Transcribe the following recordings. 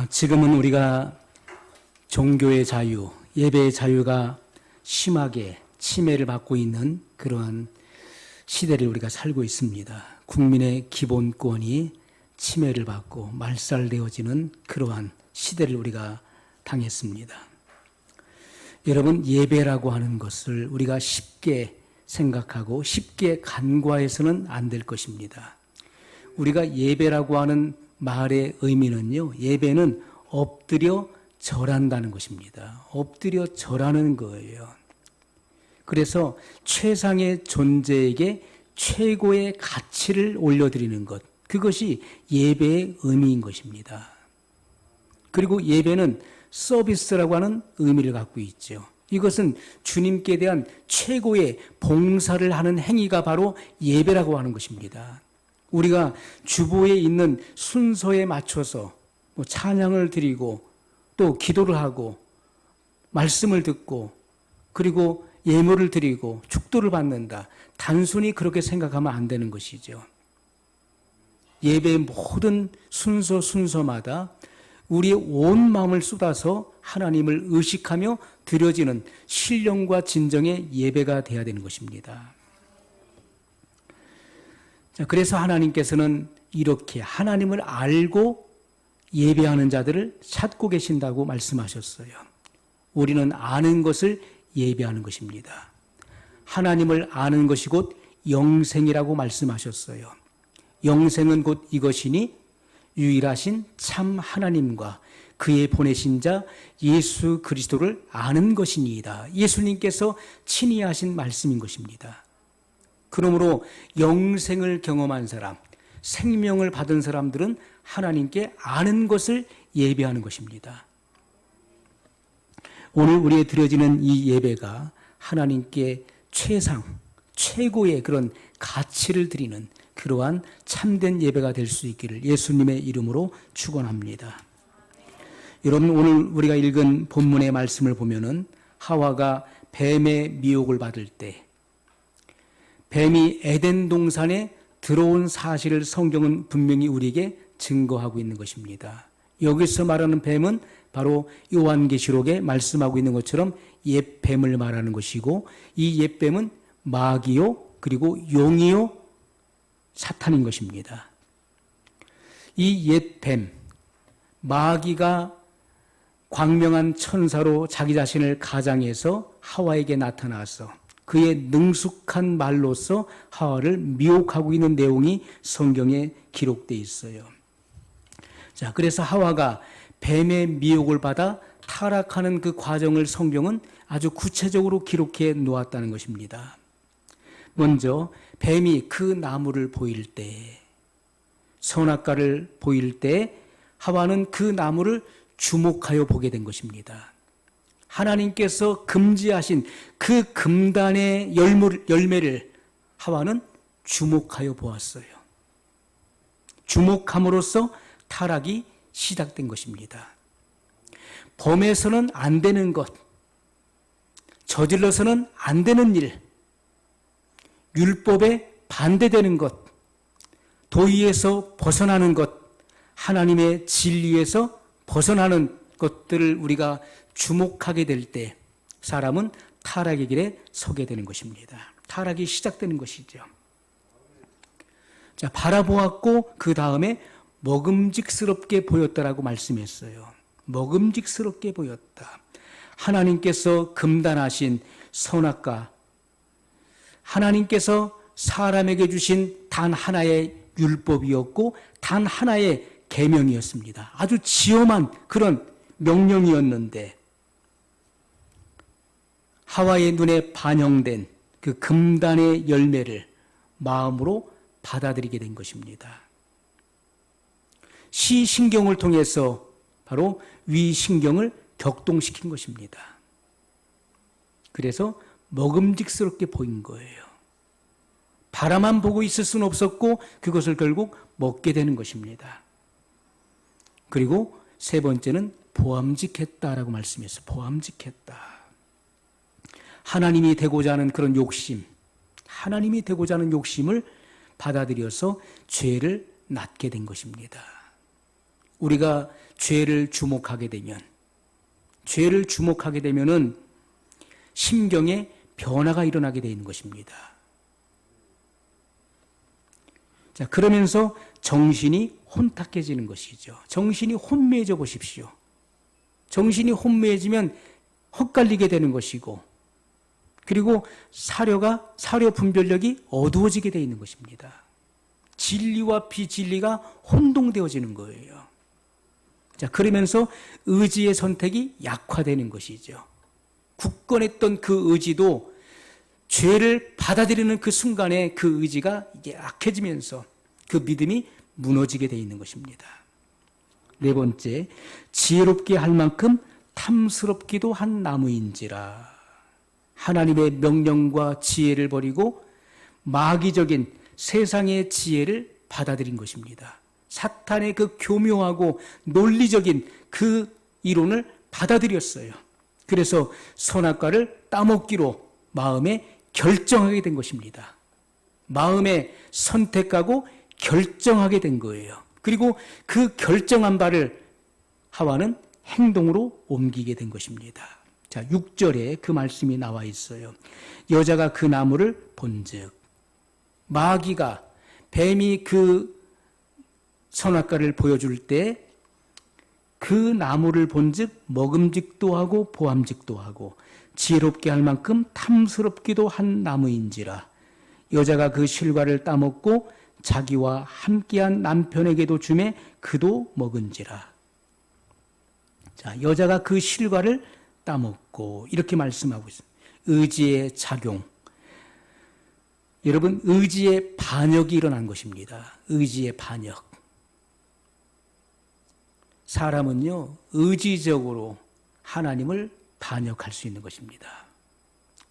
지금은 우리가 종교의 자유, 예배의 자유가 심하게 침해를 받고 있는 그러한 시대를 우리가 살고 있습니다. 국민의 기본권이 침해를 받고 말살되어지는 그러한 시대를 우리가 당했습니다. 여러분, 예배라고 하는 것을 우리가 쉽게 생각하고 쉽게 간과해서는 안 될 것입니다. 우리가 예배라고 하는 말의 의미는요, 예배는 엎드려 절한다는 것입니다. 엎드려 절하는 거예요. 그래서 최상의 존재에게 최고의 가치를 올려드리는 것, 그것이 예배의 의미인 것입니다. 그리고 예배는 서비스라고 하는 의미를 갖고 있죠. 이것은 주님께 대한 최고의 봉사를 하는 행위가 바로 예배라고 하는 것입니다. 우리가 주보에 있는 순서에 맞춰서 찬양을 드리고 또 기도를 하고 말씀을 듣고 그리고 예물을 드리고 축도를 받는다. 단순히 그렇게 생각하면 안 되는 것이죠. 예배의 모든 순서마다 우리의 온 마음을 쏟아서 하나님을 의식하며 드려지는 신령과 진정의 예배가 되어야 되는 것입니다. 자, 그래서 하나님께서는 이렇게 하나님을 알고 예배하는 자들을 찾고 계신다고 말씀하셨어요. 우리는 아는 것을 예배하는 것입니다. 하나님을 아는 것이 곧 영생이라고 말씀하셨어요. 영생은 곧 이것이니 유일하신 참 하나님과 그의 보내신 자 예수 그리스도를 아는 것이니이다. 예수님께서 친히 하신 말씀인 것입니다. 그러므로 영생을 경험한 사람, 생명을 받은 사람들은 하나님께 아는 것을 예배하는 것입니다. 오늘 우리에 드려지는 이 예배가 하나님께 최고의 그런 가치를 드리는 그러한 참된 예배가 될 수 있기를 예수님의 이름으로 축원합니다. 여러분, 오늘 우리가 읽은 본문의 말씀을 보면은 하와가 뱀의 미혹을 받을 때 뱀이 에덴 동산에 들어온 사실을 성경은 분명히 우리에게 증거하고 있는 것입니다. 여기서 말하는 뱀은 바로 요한계시록에 말씀하고 있는 것처럼 옛 뱀을 말하는 것이고 이 옛 뱀은 마귀요 그리고 용이요 사탄인 것입니다. 이 옛 뱀, 마귀가 광명한 천사로 자기 자신을 가장해서 하와에게 나타나서 그의 능숙한 말로서 하와를 미혹하고 있는 내용이 성경에 기록되어 있어요. 자, 그래서 하와가 뱀의 미혹을 받아 타락하는 그 과정을 성경은 아주 구체적으로 기록해 놓았다는 것입니다. 먼저 뱀이 그 나무를 보일 때, 선악과를 보일 때 하와는 그 나무를 주목하여 보게 된 것입니다. 하나님께서 금지하신 그 금단의 열매를 하와는 주목하여 보았어요. 주목함으로써 타락이 시작된 것입니다. 범해서는 안 되는 것, 저질러서는 안 되는 일, 율법에 반대되는 것, 도의에서 벗어나는 것, 하나님의 진리에서 벗어나는 것들을 우리가 주목하게 될 때 사람은 타락의 길에 서게 되는 것입니다. 타락이 시작되는 것이죠. 자, 바라보았고 그 다음에 먹음직스럽게 보였다라고 말씀했어요. 먹음직스럽게 보였다. 하나님께서 금단하신 선악과, 하나님께서 사람에게 주신 단 하나의 율법이었고 단 하나의 계명이었습니다. 아주 지엄한 그런 명령이었는데 하와의 눈에 반영된 그 금단의 열매를 마음으로 받아들이게 된 것입니다. 시신경을 통해서 바로 위신경을 격동시킨 것입니다. 그래서 먹음직스럽게 보인 거예요. 바라만 보고 있을 수는 없었고 그것을 결국 먹게 되는 것입니다. 그리고 세 번째는 보암직했다라고 말씀했어요. 보암직했다. 하나님이 되고자 하는 그런 욕심, 하나님이 되고자 하는 욕심을 받아들여서 죄를 낳게 된 것입니다. 우리가 죄를 주목하게 되면은 심경에 변화가 일어나게 되는 것입니다. 자, 그러면서 정신이 혼탁해지는 것이죠. 정신이 혼미해져 보십시오. 정신이 혼미해지면 헛갈리게 되는 것이고, 그리고 사료 분별력이 어두워지게 되어 있는 것입니다. 진리와 비진리가 혼동되어지는 거예요. 자, 그러면서 의지의 선택이 약화되는 것이죠. 굳건했던 그 의지도 죄를 받아들이는 그 순간에 그 의지가 이게 약해지면서 그 믿음이 무너지게 되어 있는 것입니다. 네 번째, 지혜롭게 할 만큼 탐스럽기도 한 나무인지라. 하나님의 명령과 지혜를 버리고 마귀적인 세상의 지혜를 받아들인 것입니다. 사탄의 그 교묘하고 논리적인 그 이론을 받아들였어요. 그래서 선악과를 따먹기로 마음에 결정하게 된 것입니다. 마음에 선택하고 결정하게 된 거예요. 그리고 그 결정한 바를 하와는 행동으로 옮기게 된 것입니다. 자, 6절에 그 말씀이 나와 있어요. 여자가 그 나무를 본즉, 마귀가, 뱀이 그 선악과를 보여줄 때 그 나무를 본즉 먹음직도 하고 보암직도 하고 지혜롭게 할 만큼 탐스럽기도 한 나무인지라. 여자가 그 실과를 따먹고 자기와 함께한 남편에게도 주매 그도 먹은지라. 자, 여자가 그 실과를 따먹고 이렇게 말씀하고 있습니다. 의지의 작용. 여러분, 의지의 반역이 일어난 것입니다. 의지의 반역. 사람은요, 의지적으로 하나님을 반역할 수 있는 것입니다.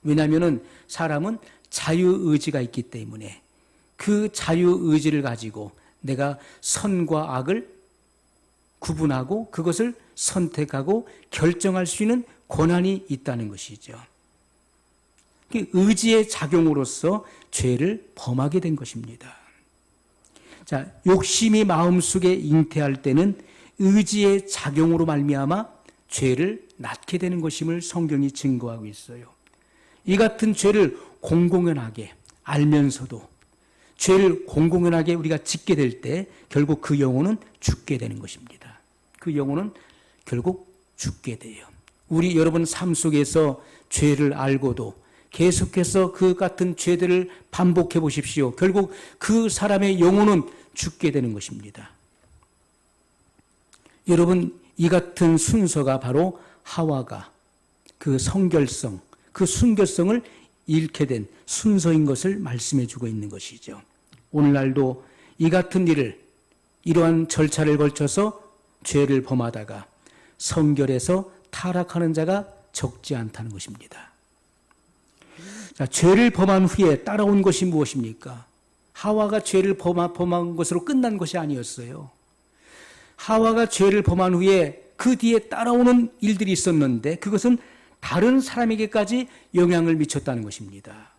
왜냐하면 사람은 자유의지가 있기 때문에 그 자유의지를 가지고 내가 선과 악을 구분하고 그것을 선택하고 결정할 수 있는 권한이 있다는 것이죠. 의지의 작용으로서 죄를 범하게 된 것입니다. 자, 욕심이 마음속에 잉태할 때는 의지의 작용으로 말미암아 죄를 낳게 되는 것임을 성경이 증거하고 있어요. 이 같은 죄를 공공연하게 알면서도 죄를 공공연하게 우리가 짓게 될 때 결국 그 영혼은 죽게 되는 것입니다. 그 영혼은 결국 죽게 돼요. 우리 여러분 삶 속에서 죄를 알고도 계속해서 그 같은 죄들을 반복해 보십시오. 결국 그 사람의 영혼은 죽게 되는 것입니다. 여러분, 이 같은 순서가 바로 하와가 그 성결성, 그 순결성을 잃게 된 순서인 것을 말씀해 주고 있는 것이죠. 오늘날도 이 같은 일을, 이러한 절차를 걸쳐서 죄를 범하다가 성결에서 타락하는 자가 적지 않다는 것입니다. 자, 죄를 범한 후에 따라온 것이 무엇입니까? 하와가 죄를 범한 것으로 끝난 것이 아니었어요. 하와가 죄를 범한 후에 그 뒤에 따라오는 일들이 있었는데 그것은 다른 사람에게까지 영향을 미쳤다는 것입니다.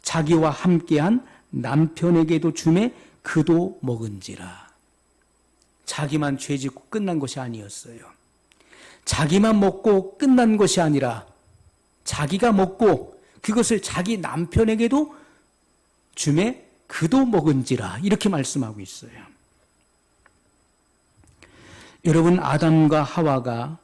자기와 함께한 남편에게도 주매 그도 먹은지라. 자기만 죄 짓고 끝난 것이 아니었어요. 자기만 먹고 끝난 것이 아니라 자기가 먹고 그것을 자기 남편에게도 주매 그도 먹은지라. 이렇게 말씀하고 있어요. 여러분, 아담과 하와가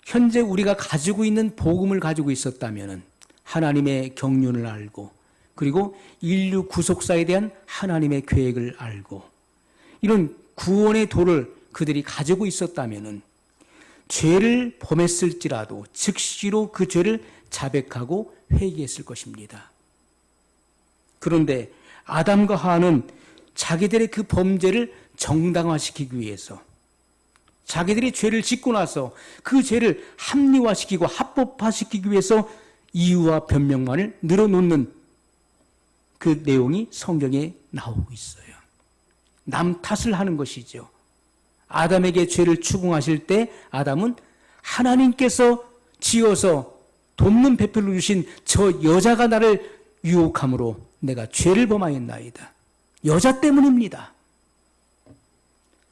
현재 우리가 가지고 있는 복음을 가지고 있었다면 하나님의 경륜을 알고 그리고 인류 구속사에 대한 하나님의 계획을 알고 이런 구원의 도를 그들이 가지고 있었다면 죄를 범했을지라도 즉시로 그 죄를 자백하고 회개했을 것입니다. 그런데 아담과 하와는 자기들의 그 범죄를 정당화시키기 위해서 자기들이 죄를 짓고 나서 그 죄를 합리화시키고 합법화시키기 위해서 이유와 변명만을 늘어놓는 그 내용이 성경에 나오고 있어요. 남 탓을 하는 것이죠. 아담에게 죄를 추궁하실 때 아담은 하나님께서 지어서 돕는 배필로 주신 저 여자가 나를 유혹함으로 내가 죄를 범하였나이다. 여자 때문입니다.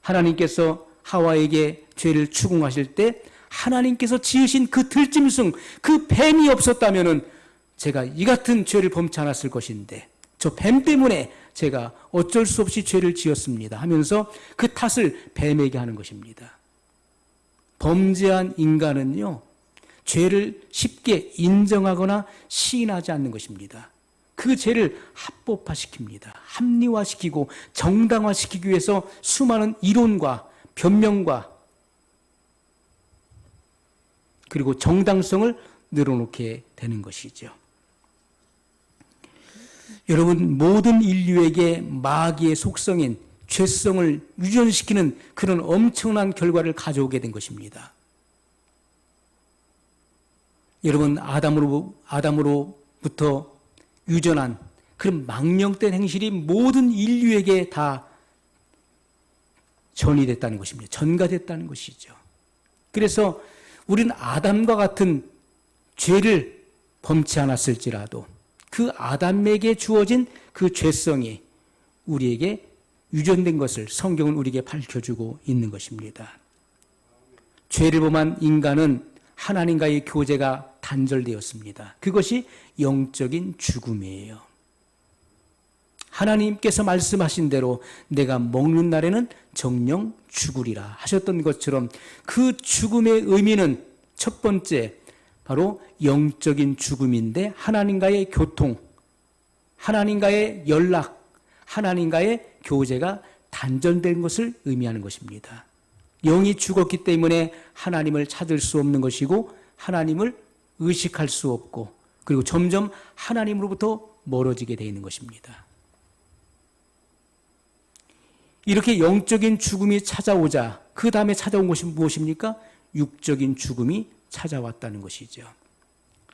하나님께서 하와에게 죄를 추궁하실 때 하나님께서 지으신 그 들짐승, 그 뱀이 없었다면은 제가 이 같은 죄를 범치 않았을 것인데 저 뱀 때문에 제가 어쩔 수 없이 죄를 지었습니다 하면서 그 탓을 뱀에게 하는 것입니다. 범죄한 인간은요, 죄를 쉽게 인정하거나 시인하지 않는 것입니다. 그 죄를 합법화시킵니다. 합리화시키고 정당화시키기 위해서 수많은 이론과 변명과 그리고 정당성을 늘어놓게 되는 것이죠. 여러분, 모든 인류에게 마귀의 속성인 죄성을 유전시키는 그런 엄청난 결과를 가져오게 된 것입니다. 여러분, 아담으로부터 유전한 그런 망령된 행실이 모든 인류에게 다 전이됐다는 것입니다. 전가됐다는 것이죠. 그래서 우리는 아담과 같은 죄를 범치 않았을지라도 그 아담에게 주어진 그 죄성이 우리에게 유전된 것을 성경은 우리에게 밝혀주고 있는 것입니다. 죄를 범한 인간은 하나님과의 교제가 단절되었습니다. 그것이 영적인 죽음이에요. 하나님께서 말씀하신 대로 내가 먹는 날에는 정령 죽으리라 하셨던 것처럼 그 죽음의 의미는 첫 번째 바로 영적인 죽음인데 하나님과의 교통, 하나님과의 연락, 하나님과의 교제가 단절된 것을 의미하는 것입니다. 영이 죽었기 때문에 하나님을 찾을 수 없는 것이고 하나님을 의식할 수 없고 그리고 점점 하나님으로부터 멀어지게 되어 있는 것입니다. 이렇게 영적인 죽음이 찾아오자 그 다음에 찾아온 것이 무엇입니까? 육적인 죽음이 찾아왔다는 것이죠.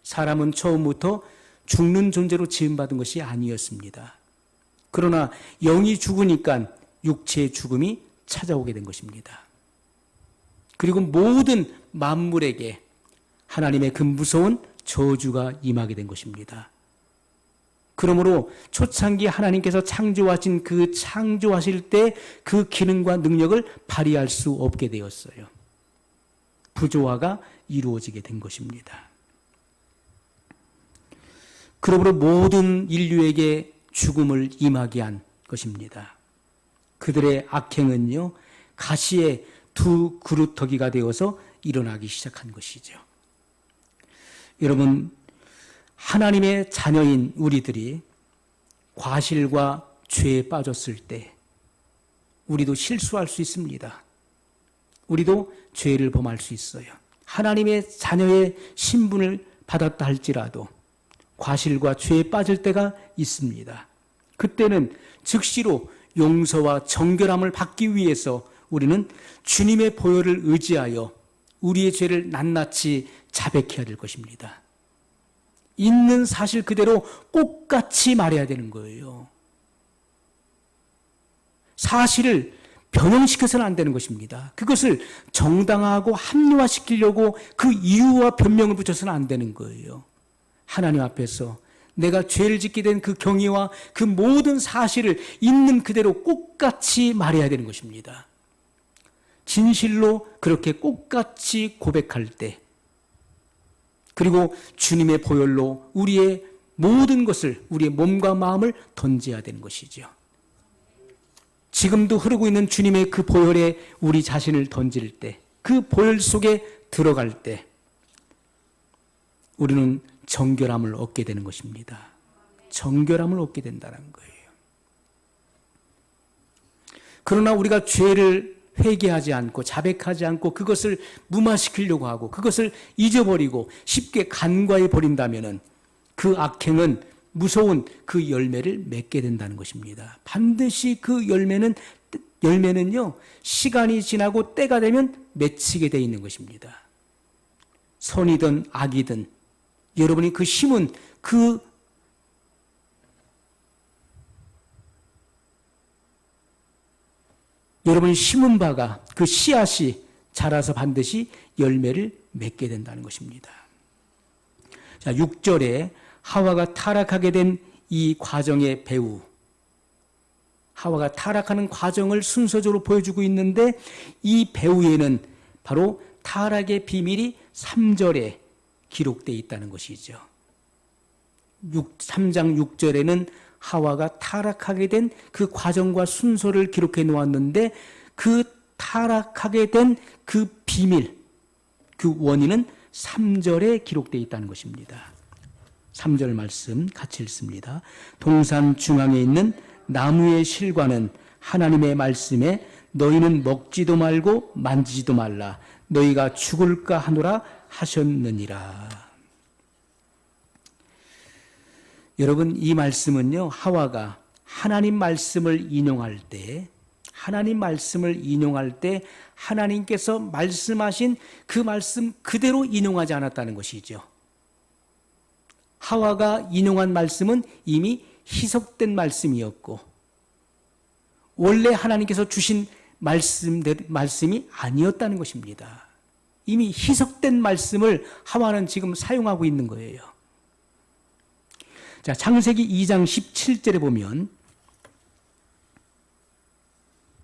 사람은 처음부터 죽는 존재로 지음받은 것이 아니었습니다. 그러나 영이 죽으니까 육체의 죽음이 찾아오게 된 것입니다. 그리고 모든 만물에게 하나님의 그 무서운 저주가 임하게 된 것입니다. 그러므로 초창기 하나님께서 창조하신 그 창조하실 때 그 기능과 능력을 발휘할 수 없게 되었어요. 부조화가 이루어지게 된 것입니다. 그러므로 모든 인류에게 죽음을 임하게 한 것입니다. 그들의 악행은요, 가시의 두 그루터기가 되어서 일어나기 시작한 것이죠. 여러분, 하나님의 자녀인 우리들이 과실과 죄에 빠졌을 때 우리도 실수할 수 있습니다. 우리도 죄를 범할 수 있어요. 하나님의 자녀의 신분을 받았다 할지라도 과실과 죄에 빠질 때가 있습니다. 그때는 즉시로 용서와 정결함을 받기 위해서 우리는 주님의 보혈을 의지하여 우리의 죄를 낱낱이 자백해야 될 것입니다. 있는 사실 그대로 똑같이 말해야 되는 거예요. 사실을 변형시켜서는 안 되는 것입니다. 그것을 정당화하고 합리화시키려고 그 이유와 변명을 붙여서는 안 되는 거예요. 하나님 앞에서 내가 죄를 짓게 된 그 경위와 그 모든 사실을 있는 그대로 똑같이 말해야 되는 것입니다. 진실로 그렇게 똑같이 고백할 때 그리고 주님의 보혈로 우리의 모든 것을 우리의 몸과 마음을 던져야 되는 것이죠. 지금도 흐르고 있는 주님의 그 보혈에 우리 자신을 던질 때, 그 보혈 속에 들어갈 때 우리는 정결함을 얻게 되는 것입니다. 정결함을 얻게 된다는 거예요. 그러나 우리가 죄를 회개하지 않고 자백하지 않고 그것을 무마시키려고 하고 그것을 잊어버리고 쉽게 간과해 버린다면 그 악행은 무서운 그 열매를 맺게 된다는 것입니다. 반드시 그 열매는요, 시간이 지나고 때가 되면 맺히게 되어 있는 것입니다. 선이든 악이든 여러분이 그 심은 여러분이 심은 바가 그 씨앗이 자라서 반드시 열매를 맺게 된다는 것입니다. 자, 6절에 하와가 타락하게 된 이 과정의 배후, 하와가 타락하는 과정을 순서적으로 보여주고 있는데 이 배후에는 바로 타락의 비밀이 3절에 기록되어 있다는 것이죠. 3장 6절에는 하와가 타락하게 된 그 과정과 순서를 기록해 놓았는데 그 타락하게 된 그 비밀, 그 원인은 3절에 기록되어 있다는 것입니다. 3절 말씀 같이 읽습니다. 동산 중앙에 있는 나무의 실과는 하나님의 말씀에 너희는 먹지도 말고 만지지도 말라. 너희가 죽을까 하노라 하셨느니라. 여러분, 이 말씀은요, 하와가 하나님 말씀을 인용할 때 하나님께서 말씀하신 그 말씀 그대로 인용하지 않았다는 것이죠. 하와가 인용한 말씀은 이미 희석된 말씀이었고 원래 하나님께서 주신 말씀이 아니었다는 것입니다. 이미 희석된 말씀을 하와는 지금 사용하고 있는 거예요. 자, 창세기 2장 17절에 보면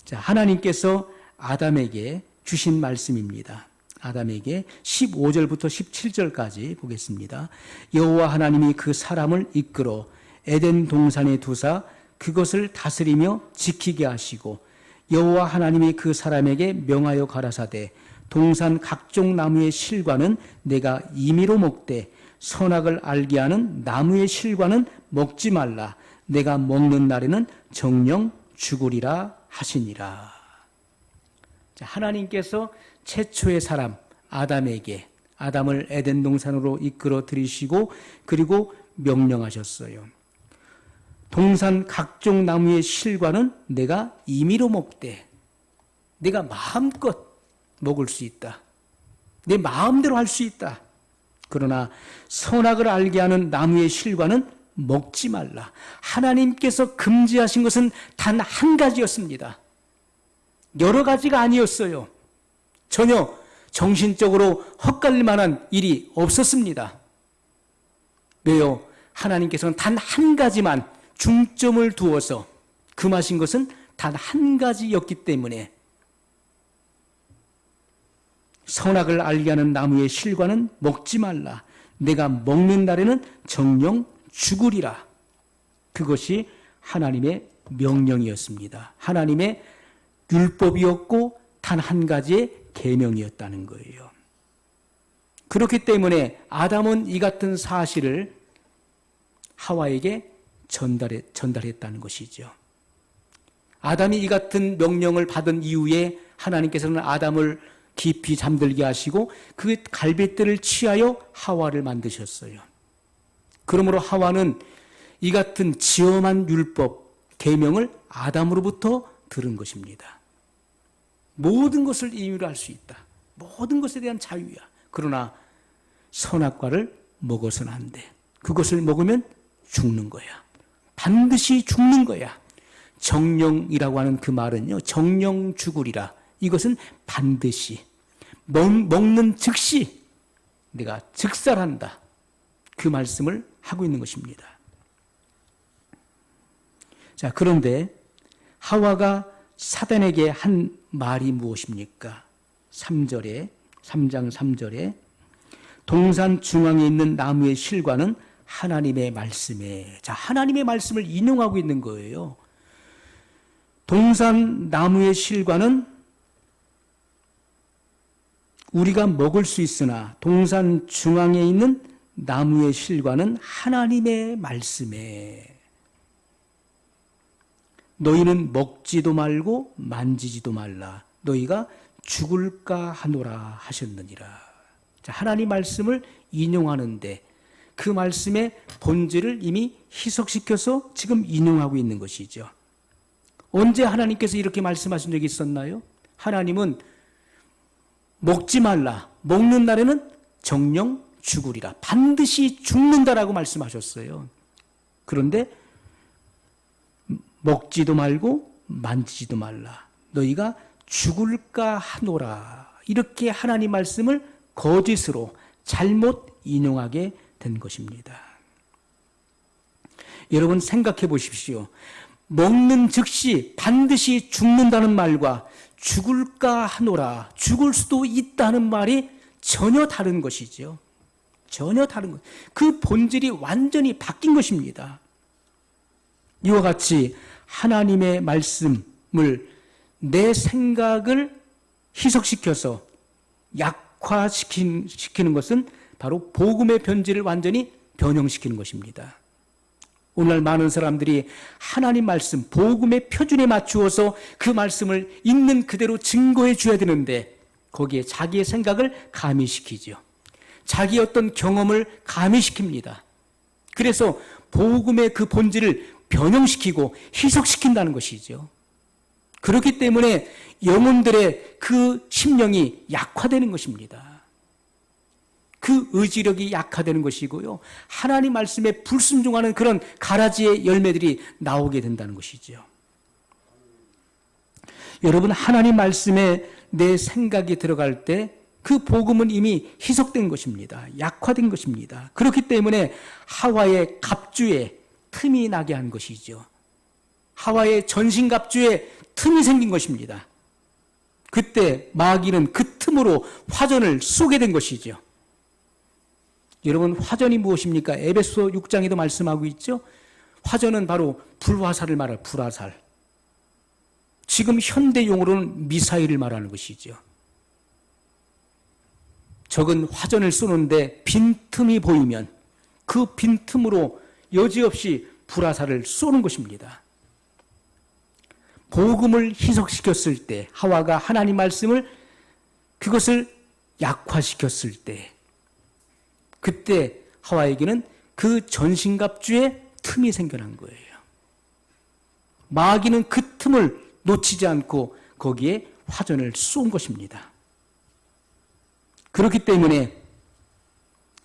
자, 하나님께서 아담에게 주신 말씀입니다. 아담에게 15절부터 17절까지 보겠습니다. 여호와 하나님이 그 사람을 이끌어 에덴 동산에 두사 그것을 다스리며 지키게 하시고 여호와 하나님이 그 사람에게 명하여 가라사대 동산 각종 나무의 실과는 내가 임의로 먹되 선악을 알게 하는 나무의 실과는 먹지 말라. 내가 먹는 날에는 정령 죽으리라 하시니라. 자, 하나님께서 최초의 사람 아담에게 아담을 에덴 동산으로 이끌어 들이시고 그리고 명령하셨어요. 동산 각종 나무의 실과는 내가 임의로 먹되 내가 마음껏 먹을 수 있다. 내 마음대로 할 수 있다. 그러나 선악을 알게 하는 나무의 실과는 먹지 말라. 하나님께서 금지하신 것은 단 한 가지였습니다. 여러 가지가 아니었어요. 전혀 정신적으로 헛갈릴 만한 일이 없었습니다. 왜요? 하나님께서는 단 한 가지만 중점을 두어서 금하신 것은 단 한 가지였기 때문에 선악을 알게 하는 나무의 실과는 먹지 말라. 내가 먹는 날에는 정령 죽으리라. 그것이 하나님의 명령이었습니다. 하나님의 율법이었고 단 한 가지의 계명이었다는 거예요. 그렇기 때문에 아담은 이 같은 사실을 하와에게 전달했다는 것이죠. 아담이 이 같은 명령을 받은 이후에 하나님께서는 아담을 깊이 잠들게 하시고 그 갈빗대를 취하여 하와를 만드셨어요. 그러므로 하와는 이 같은 지엄한 율법, 계명을 아담으로부터 들은 것입니다. 모든 것을 임의로 할 수 있다. 모든 것에 대한 자유야. 그러나 선악과를 먹어서는 안 돼. 그것을 먹으면 죽는 거야. 반드시 죽는 거야. 정령이라고 하는 그 말은요, 정령 죽으리라. 이것은 반드시 먹는 즉시 내가 즉살한다. 그 말씀을 하고 있는 것입니다. 자, 그런데 하와가 사단에게 한 말이 무엇입니까? 3장 3절에 동산 중앙에 있는 나무의 실과는 하나님의 말씀에, 자, 하나님의 말씀을 인용하고 있는 거예요. 동산 나무의 실과는 우리가 먹을 수 있으나 동산 중앙에 있는 나무의 실과는 하나님의 말씀에 너희는 먹지도 말고 만지지도 말라. 너희가 죽을까 하노라 하셨느니라. 자, 하나님 말씀을 인용하는데 그 말씀의 본질을 이미 희석시켜서 지금 인용하고 있는 것이죠. 언제 하나님께서 이렇게 말씀하신 적이 있었나요? 하나님은 먹지 말라. 먹는 날에는 정령 죽으리라. 반드시 죽는다라고 말씀하셨어요. 그런데 먹지도 말고 만지지도 말라. 너희가 죽을까 하노라. 이렇게 하나님 말씀을 거짓으로 잘못 인용하게 된 것입니다. 여러분 생각해 보십시오. 먹는 즉시 반드시 죽는다는 말과 죽을까 하노라, 죽을 수도 있다는 말이 전혀 다른 것이죠. 전혀 다른 것. 그 본질이 완전히 바뀐 것입니다. 이와 같이 하나님의 말씀을 내 생각을 희석시켜서 약화시키는 것은 바로 복음의 본질을 완전히 변형시키는 것입니다. 오늘날 많은 사람들이 하나님 말씀, 복음의 표준에 맞추어서 그 말씀을 있는 그대로 증거해 줘야 되는데 거기에 자기의 생각을 가미시키죠. 자기의 어떤 경험을 가미시킵니다. 그래서 복음의 그 본질을 변형시키고 희석시킨다는 것이죠. 그렇기 때문에 영혼들의 그 심령이 약화되는 것입니다. 그 의지력이 약화되는 것이고요. 하나님 말씀에 불순종하는 그런 가라지의 열매들이 나오게 된다는 것이죠. 여러분, 하나님 말씀에 내 생각이 들어갈 때 그 복음은 이미 희석된 것입니다. 약화된 것입니다. 그렇기 때문에 하와의 갑주에 틈이 나게 한 것이죠. 하와의 전신갑주에 틈이 생긴 것입니다. 그때 마귀는 그 틈으로 화전을 쏘게 된 것이죠. 여러분, 화전이 무엇입니까? 에베소 6장에도 말씀하고 있죠. 화전은 바로 불화살을 말할 불화살. 지금 현대 용어로는 미사일을 말하는 것이죠. 적은 화전을 쏘는데 빈틈이 보이면 그 빈틈으로 여지없이 불화살을 쏘는 것입니다. 복음을 희석시켰을 때, 하와가 하나님 말씀을 그것을 약화시켰을 때, 그때 하와에게는 그 전신갑주에 틈이 생겨난 거예요. 마귀는 그 틈을 놓치지 않고 거기에 화전을 쏜 것입니다. 그렇기 때문에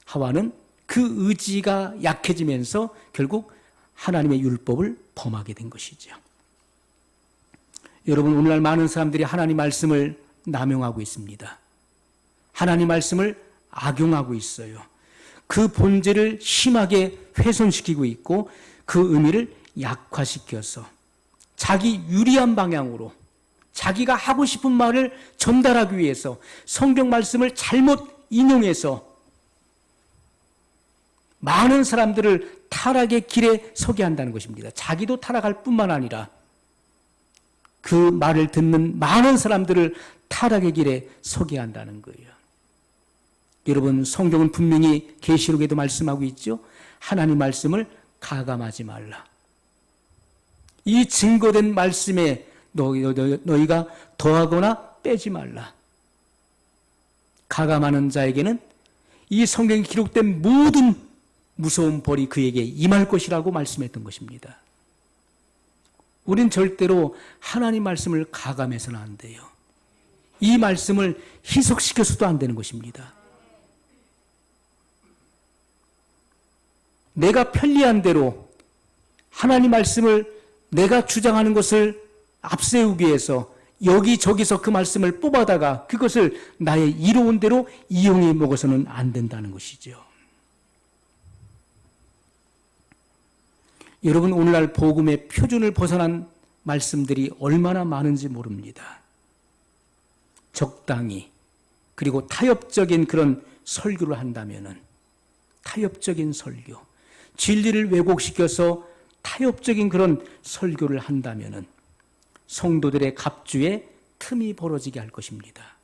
하와는 그 의지가 약해지면서 결국 하나님의 율법을 범하게 된 것이죠. 여러분, 오늘날 많은 사람들이 하나님 말씀을 남용하고 있습니다. 하나님 말씀을 악용하고 있어요. 그 본질을 심하게 훼손시키고 있고 그 의미를 약화시켜서 자기 유리한 방향으로 자기가 하고 싶은 말을 전달하기 위해서 성경 말씀을 잘못 인용해서 많은 사람들을 타락의 길에 서게 한다는 것입니다. 자기도 타락할 뿐만 아니라 그 말을 듣는 많은 사람들을 타락의 길에 서게 한다는 거예요. 여러분, 성경은 분명히 계시록에도 말씀하고 있죠. 하나님 말씀을 가감하지 말라. 이 증거된 말씀에 너희가 더하거나 빼지 말라. 가감하는 자에게는 이 성경에 기록된 모든 무서운 벌이 그에게 임할 것이라고 말씀했던 것입니다. 우린 절대로 하나님 말씀을 가감해서는 안 돼요. 이 말씀을 희석시켜서도 안 되는 것입니다. 내가 편리한 대로 하나님 말씀을 내가 주장하는 것을 앞세우기 위해서 여기저기서 그 말씀을 뽑아다가 그것을 나의 이로운 대로 이용해 먹어서는 안 된다는 것이죠. 여러분, 오늘날 복음의 표준을 벗어난 말씀들이 얼마나 많은지 모릅니다. 적당히 그리고 타협적인 그런 설교를 한다면은 타협적인 설교, 진리를 왜곡시켜서 타협적인 그런 설교를 한다면은 성도들의 갑주에 틈이 벌어지게 할 것입니다.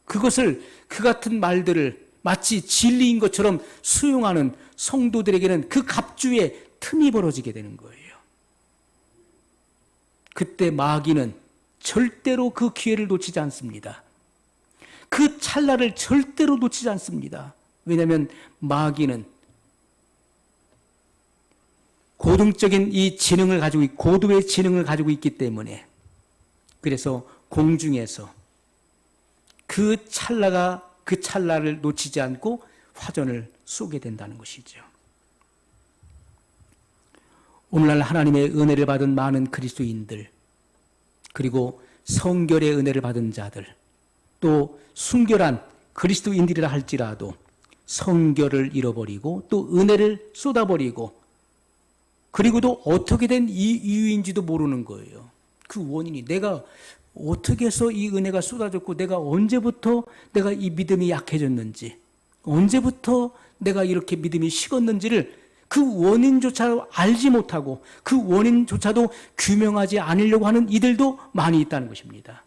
그것을 그 같은 말들을 마치 진리인 것처럼 수용하는 성도들에게는 그 갑주에 틈이 벌어지게 되는 거예요. 그때 마귀는 절대로 그 기회를 놓치지 않습니다. 그 찰나를 절대로 놓치지 않습니다. 왜냐하면 마귀는 고등적인 이 지능을 가지고 고도의 지능을 가지고 있기 때문에 그래서 공중에서 그 찰나를 놓치지 않고 화전을 쏘게 된다는 것이죠. 오늘날 하나님의 은혜를 받은 많은 그리스도인들, 그리고 성결의 은혜를 받은 자들, 또 순결한 그리스도인들이라 할지라도 성결을 잃어버리고 또 은혜를 쏟아버리고 그리고도 어떻게 된 이유인지도 모르는 거예요. 그 원인이 내가 어떻게 해서 이 은혜가 쏟아졌고 내가 언제부터 내가 이 믿음이 약해졌는지, 언제부터 내가 이렇게 믿음이 식었는지를 그 원인조차 알지 못하고 그 원인조차도 규명하지 않으려고 하는 이들도 많이 있다는 것입니다.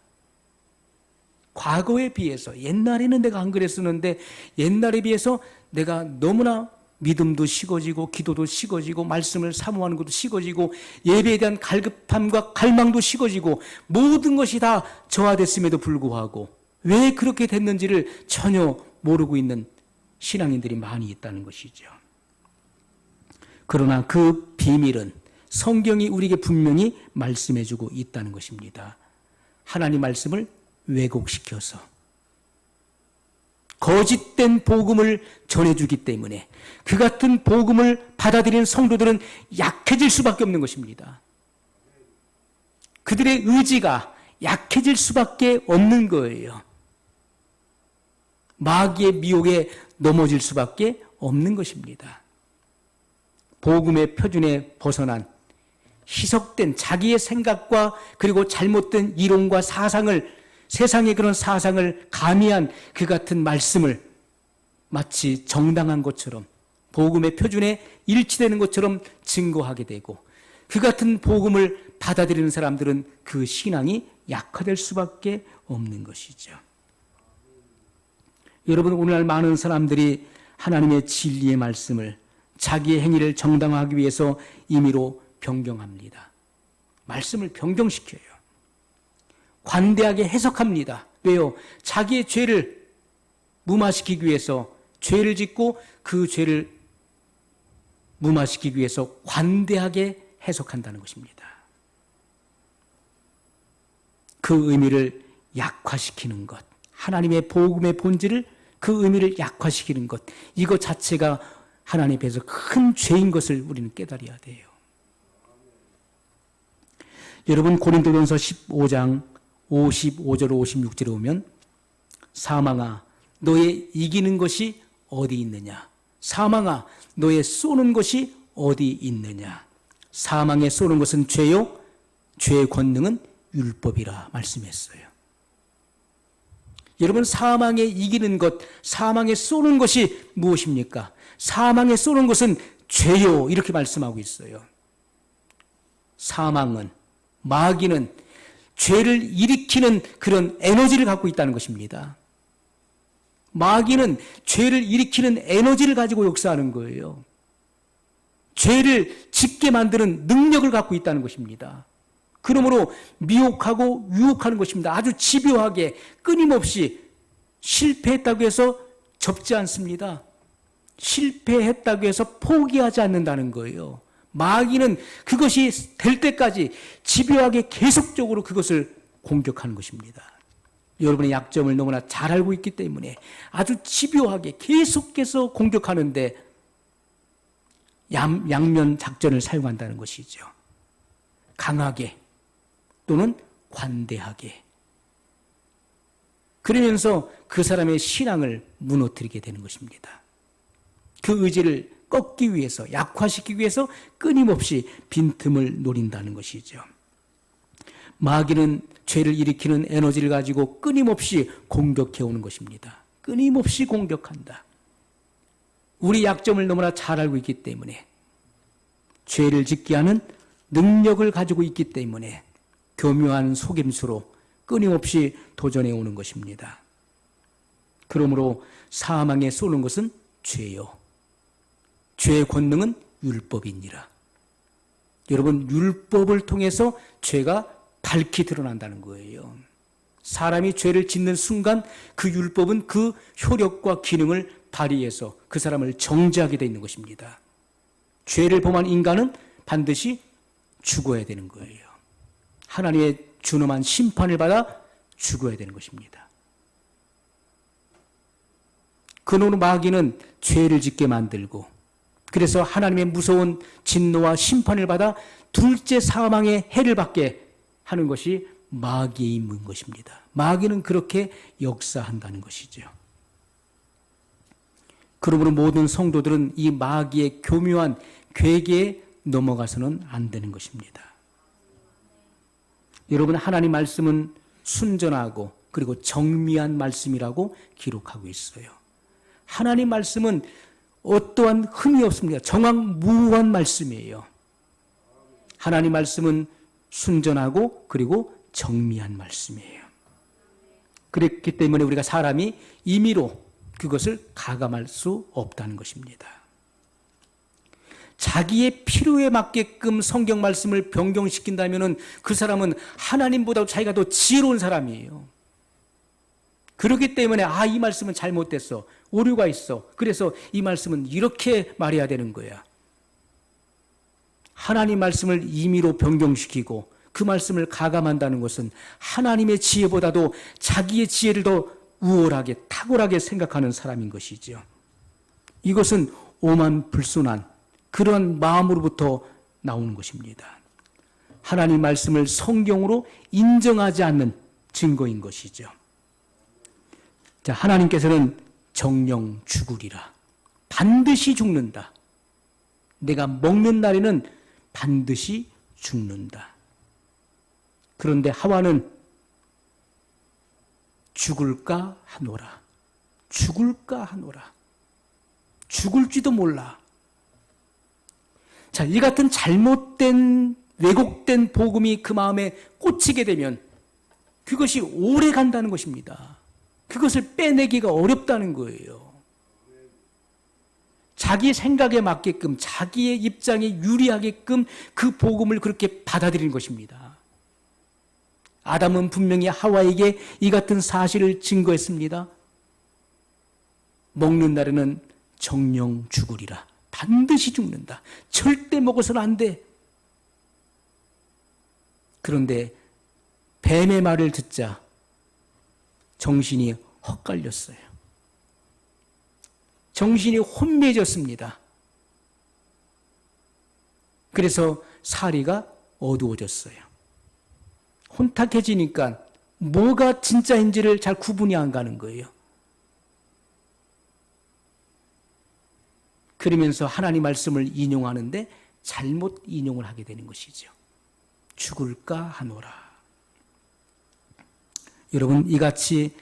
과거에 비해서, 옛날에는 내가 안 그랬었는데 옛날에 비해서 내가 너무나 믿음도 식어지고 기도도 식어지고 말씀을 사모하는 것도 식어지고 예배에 대한 갈급함과 갈망도 식어지고 모든 것이 다 저하됐음에도 불구하고 왜 그렇게 됐는지를 전혀 모르고 있는 신앙인들이 많이 있다는 것이죠. 그러나 그 비밀은 성경이 우리에게 분명히 말씀해주고 있다는 것입니다. 하나님 말씀을 왜곡시켜서 거짓된 복음을 전해주기 때문에 그 같은 복음을 받아들이는 성도들은 약해질 수밖에 없는 것입니다. 그들의 의지가 약해질 수밖에 없는 거예요. 마귀의 미혹에 넘어질 수밖에 없는 것입니다. 복음의 표준에 벗어난 희석된 자기의 생각과 그리고 잘못된 이론과 사상을, 세상의 그런 사상을 가미한 그 같은 말씀을 마치 정당한 것처럼 복음의 표준에 일치되는 것처럼 증거하게 되고 그 같은 복음을 받아들이는 사람들은 그 신앙이 약화될 수밖에 없는 것이죠. 여러분, 오늘날 많은 사람들이 하나님의 진리의 말씀을 자기의 행위를 정당화하기 위해서 임의로 변경합니다. 말씀을 변경시켜요. 관대하게 해석합니다. 왜요? 자기의 죄를 무마시키기 위해서, 죄를 짓고 그 죄를 무마시키기 위해서 관대하게 해석한다는 것입니다. 그 의미를 약화시키는 것, 하나님의 복음의 본질을, 그 의미를 약화시키는 것, 이것 자체가 하나님 앞에서 큰 죄인 것을 우리는 깨달아야 돼요. 여러분, 고린도전서 15장 55절 56절에 오면 사망아 너의 이기는 것이 어디 있느냐, 사망아 너의 쏘는 것이 어디 있느냐. 사망에 쏘는 것은 죄요, 죄의 권능은 율법이라 말씀했어요. 여러분, 사망에 이기는 것, 사망에 쏘는 것이 무엇입니까? 사망에 쏘는 것은 죄요, 이렇게 말씀하고 있어요. 사망은, 마귀는 죄를 일으키는 그런 에너지를 갖고 있다는 것입니다. 마귀는 죄를 일으키는 에너지를 가지고 역사하는 거예요. 죄를 짓게 만드는 능력을 갖고 있다는 것입니다. 그러므로 미혹하고 유혹하는 것입니다. 아주 집요하게 끊임없이 실패했다고 해서 접지 않습니다. 실패했다고 해서 포기하지 않는다는 거예요. 마귀는 그것이 될 때까지 집요하게 계속적으로 그것을 공격하는 것입니다. 여러분의 약점을 너무나 잘 알고 있기 때문에 아주 집요하게 계속해서 공격하는데 양면 작전을 사용한다는 것이죠. 강하게 또는 관대하게. 그러면서 그 사람의 신앙을 무너뜨리게 되는 것입니다. 그 의지를 꺾기 위해서, 약화시키기 위해서 끊임없이 빈틈을 노린다는 것이죠. 마귀는 죄를 일으키는 에너지를 가지고 끊임없이 공격해오는 것입니다. 끊임없이 공격한다. 우리 약점을 너무나 잘 알고 있기 때문에, 죄를 짓게 하는 능력을 가지고 있기 때문에 교묘한 속임수로 끊임없이 도전해 오는 것입니다. 그러므로 사망에 쏘는 것은 죄요, 죄의 권능은 율법이니라. 여러분, 율법을 통해서 죄가 밝히 드러난다는 거예요. 사람이 죄를 짓는 순간 그 율법은 그 효력과 기능을 발휘해서 그 사람을 정죄하게 되어 있는 것입니다. 죄를 범한 인간은 반드시 죽어야 되는 거예요. 하나님의 준엄한 심판을 받아 죽어야 되는 것입니다. 그놈의 마귀는 죄를 짓게 만들고, 그래서 하나님의 무서운 진노와 심판을 받아 둘째 사망의 해를 받게 하는 것이 마귀의 임무인 것입니다. 마귀는 그렇게 역사한다는 것이죠. 그러므로 모든 성도들은 이 마귀의 교묘한 괴계에 넘어가서는 안 되는 것입니다. 여러분, 하나님 말씀은 순전하고 그리고 정미한 말씀이라고 기록하고 있어요. 하나님 말씀은 어떠한 흠이 없습니다. 정확무한 말씀이에요. 하나님 말씀은 순전하고 그리고 정미한 말씀이에요. 그렇기 때문에 우리가 사람이 임의로 그것을 가감할 수 없다는 것입니다. 자기의 필요에 맞게끔 성경 말씀을 변경시킨다면 그 사람은 하나님보다 자기가 더 지혜로운 사람이에요. 그렇기 때문에 이 말씀은 잘못됐어. 오류가 있어. 그래서 이 말씀은 이렇게 말해야 되는 거야. 하나님 말씀을 임의로 변경시키고 그 말씀을 가감한다는 것은 하나님의 지혜보다도 자기의 지혜를 더 우월하게 탁월하게 생각하는 사람인 것이죠. 이것은 오만불손한 그런 마음으로부터 나오는 것입니다. 하나님 말씀을 성경으로 인정하지 않는 증거인 것이죠. 자, 하나님께서는 정령 죽으리라. 반드시 죽는다. 내가 먹는 날에는 반드시 죽는다. 그런데 하와는 죽을까 하노라. 죽을까 하노라. 죽을지도 몰라. 자, 이 같은 잘못된 왜곡된 복음이 그 마음에 꽂히게 되면 그것이 오래 간다는 것입니다. 그것을 빼내기가 어렵다는 거예요. 자기 생각에 맞게끔 자기의 입장에 유리하게끔 그 복음을 그렇게 받아들이는 것입니다. 아담은 분명히 하와에게 이 같은 사실을 증거했습니다. 먹는 날에는 정령 죽으리라. 반드시 죽는다. 절대 먹어서는 안 돼. 그런데 뱀의 말을 듣자 정신이 헛갈렸어요. 정신이 혼미해졌습니다. 그래서 사리가 어두워졌어요. 혼탁해지니까 뭐가 진짜인지를 잘 구분이 안 가는 거예요. 그러면서 하나님 말씀을 인용하는데 잘못 인용을 하게 되는 것이죠. 죽을까 하노라. 여러분, 이같이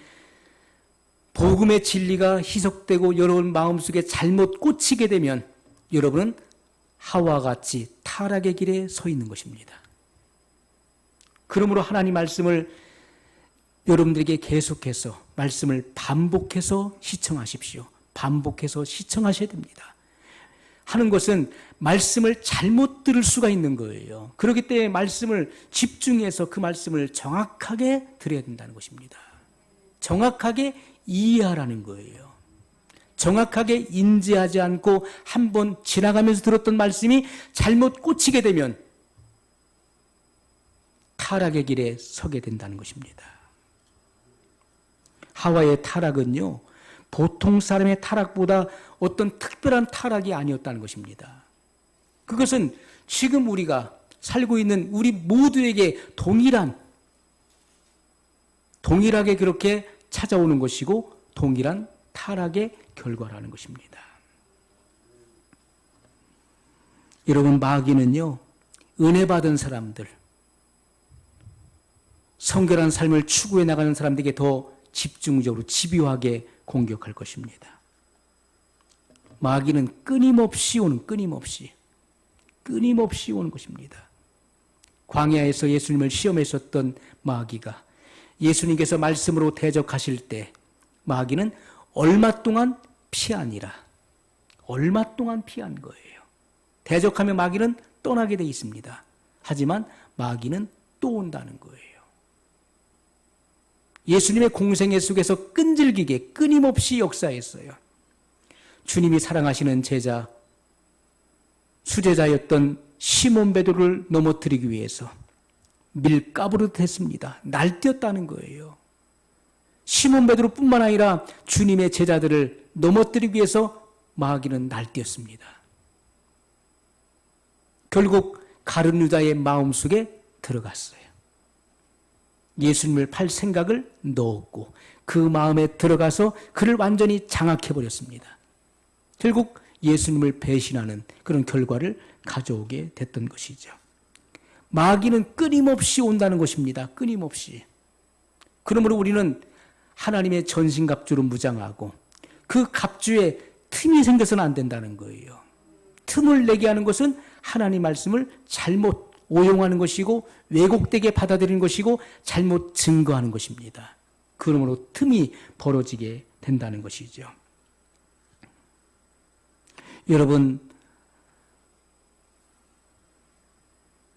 복음의 진리가 희석되고 여러분 마음속에 잘못 꽂히게 되면 여러분은 하와와 같이 타락의 길에 서 있는 것입니다. 그러므로 하나님 말씀을 여러분들에게 계속해서 말씀을 반복해서 시청하십시오. 반복해서 시청하셔야 됩니다. 하는 것은 말씀을 잘못 들을 수가 있는 거예요. 그렇기 때문에 말씀을 집중해서 그 말씀을 정확하게 들어야 된다는 것입니다. 정확하게 이해하라는 거예요. 정확하게 인지하지 않고 한번 지나가면서 들었던 말씀이 잘못 꽂히게 되면 타락의 길에 서게 된다는 것입니다. 하와의 타락은요, 보통 사람의 타락보다 어떤 특별한 타락이 아니었다는 것입니다. 그것은 지금 우리가 살고 있는 우리 모두에게 동일하게 그렇게 찾아오는 것이고 동일한 타락의 결과라는 것입니다. 여러분, 마귀는요, 은혜 받은 사람들, 성결한 삶을 추구해 나가는 사람들에게 더 집중적으로 집요하게 공격할 것입니다. 마귀는 끊임없이 오는 것입니다. 광야에서 예수님을 시험했었던 마귀가 예수님께서 말씀으로 대적하실 때 마귀는 얼마 동안 피하니라. 얼마 동안 피한 거예요. 대적하면 마귀는 떠나게 돼 있습니다. 하지만 마귀는 또 온다는 거예요. 예수님의 공생애 속에서 끈질기게 끊임없이 역사했어요. 주님이 사랑하시는 제자, 수제자였던 시몬 베드로를 넘어뜨리기 위해서 밀가부르듯 했습니다. 날뛰었다는 거예요. 시몬 베드로뿐만 아니라 주님의 제자들을 넘어뜨리기 위해서 마귀는 날뛰었습니다. 결국 가룟 유다의 마음속에 들어갔어요. 예수님을 팔 생각을 넣었고 그 마음에 들어가서 그를 완전히 장악해버렸습니다. 결국 예수님을 배신하는 그런 결과를 가져오게 됐던 것이죠. 마귀는 끊임없이 온다는 것입니다. 끊임없이. 그러므로 우리는 하나님의 전신갑주로 무장하고 그 갑주에 틈이 생겨서는 안 된다는 거예요. 틈을 내게 하는 것은 하나님 말씀을 잘못 오용하는 것이고 왜곡되게 받아들이는 것이고 잘못 증거하는 것입니다. 그러므로 틈이 벌어지게 된다는 것이죠. 여러분,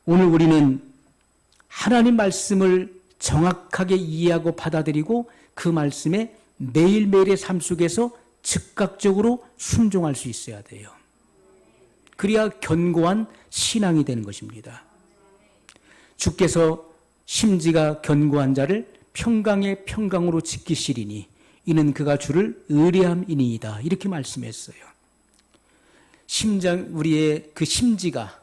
오늘 우리는 하나님 말씀을 정확하게 이해하고 받아들이고 그 말씀에 매일매일의 삶 속에서 즉각적으로 순종할 수 있어야 돼요. 그래야 견고한 신앙이 되는 것입니다. 주께서 심지가 견고한 자를 평강의 평강으로 지키시리니 이는 그가 주를 의뢰함이니이다. 이렇게 말씀했어요. 우리의 그 심지가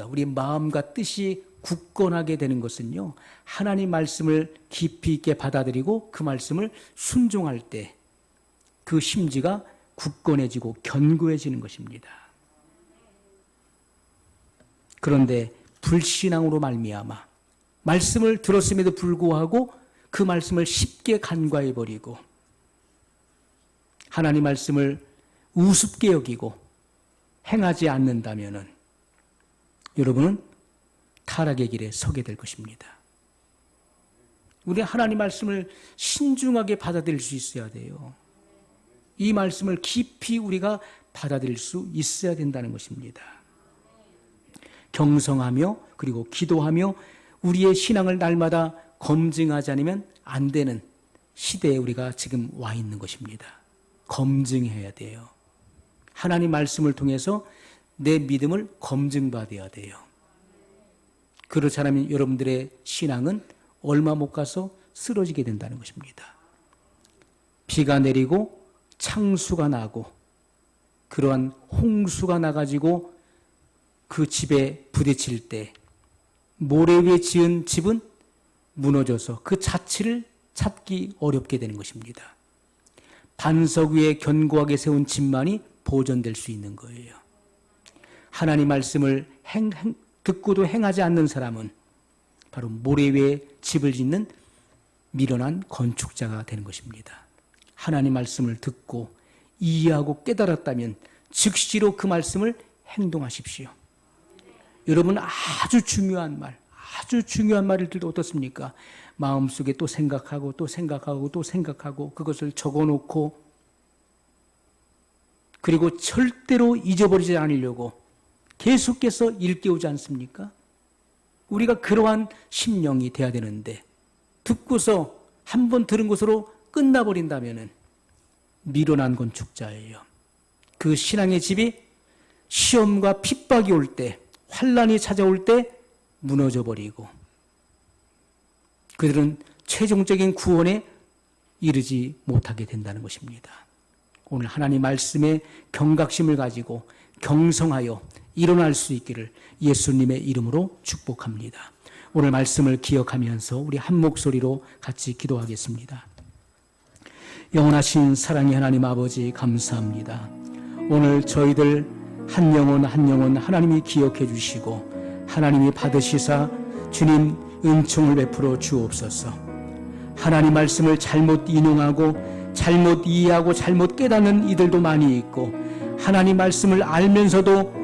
우리의 마음과 뜻이 굳건하게 되는 것은요, 하나님 말씀을 깊이 있게 받아들이고 그 말씀을 순종할 때 그 심지가 굳건해지고 견고해지는 것입니다. 그런데 불신앙으로 말미암아 말씀을 들었음에도 불구하고 그 말씀을 쉽게 간과해버리고 하나님 말씀을 우습게 여기고 행하지 않는다면 여러분은 타락의 길에 서게 될 것입니다. 우리 하나님 말씀을 신중하게 받아들일 수 있어야 돼요. 이 말씀을 깊이 우리가 받아들일 수 있어야 된다는 것입니다. 경성하며 그리고 기도하며 우리의 신앙을 날마다 검증하지 않으면 안 되는 시대에 우리가 지금 와 있는 것입니다. 검증해야 돼요. 하나님 말씀을 통해서 내 믿음을 검증받아야 돼요. 그렇지 않으면 여러분들의 신앙은 얼마 못 가서 쓰러지게 된다는 것입니다. 비가 내리고 창수가 나고 그러한 홍수가 나가지고 그 집에 부딪힐 때 모래 위에 지은 집은 무너져서 그 자취를 찾기 어렵게 되는 것입니다. 반석 위에 견고하게 세운 집만이 보존될 수 있는 거예요. 하나님 말씀을 듣고도 행하지 않는 사람은 바로 모래 위에 집을 짓는 미련한 건축자가 되는 것입니다. 하나님 말씀을 듣고 이해하고 깨달았다면 즉시로 그 말씀을 행동하십시오. 여러분, 아주 중요한 말을 들도 어떻습니까? 마음속에 또 생각하고 또 생각하고 또 생각하고 그것을 적어놓고 그리고 절대로 잊어버리지 않으려고 계속해서 일깨우지 않습니까? 우리가 그러한 심령이 돼야 되는데 듣고서 한 번 들은 것으로 끝나버린다면 미련한 건축자예요. 그 신앙의 집이 시험과 핍박이 올 때, 환난이 찾아올 때 무너져버리고 그들은 최종적인 구원에 이르지 못하게 된다는 것입니다. 오늘 하나님 말씀에 경각심을 가지고 경성하여 일어날 수 있기를 예수님의 이름으로 축복합니다. 오늘 말씀을 기억하면서 우리 한 목소리로 같이 기도하겠습니다. 영원하신 사랑의 하나님 아버지 감사합니다. 오늘 저희들 한 영혼 한 영혼 하나님이 기억해 주시고 하나님이 받으시사 주님 은총을 베풀어 주옵소서. 하나님 말씀을 잘못 인용하고 잘못 이해하고 잘못 깨닫는 이들도 많이 있고 하나님 말씀을 알면서도